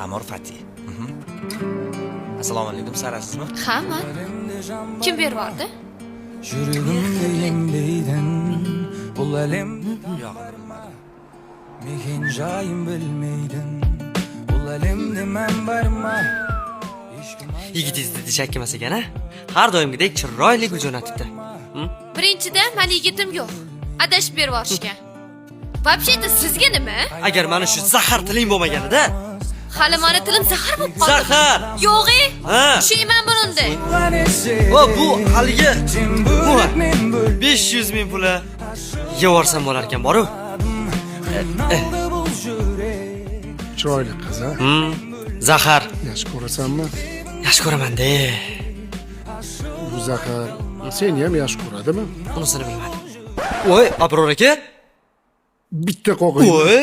Amor Fatih. Assalomu alaykum, sarasizmi? Ha, men. Kim beribdi? Yuragimda yemdeydin, bu alim yo'qini bilmadim. Mekin joyim bilmaydin, bu alimda men barma. Yigitingiz dedi chakkimas ekan, ha? Har doimgidek chiroyli gul jo'natibdi. Birinchidan, meni yigitim yo'q. Adashib berib yuborishgan. Вообще-то sizga nima? Agar mana shu zahar tiling bo'lmaganida, Hali meni tilim zahar bo'lib qoldi. zahar. Yo'q-e? Ha. Tushayman buningda. O bu haligi 500 ming puli yevorsam bo'lar ekan, boru. Chiroyli qiz, ha? Zahar. Yaxshi ko'rasanmi? Yaxshi ko'raman-da. Bu Zahar seni ham yaxshi ko'radimi? Unisini bilmadim. Voy, Abror aka? Bitta qo'g'in. Voy.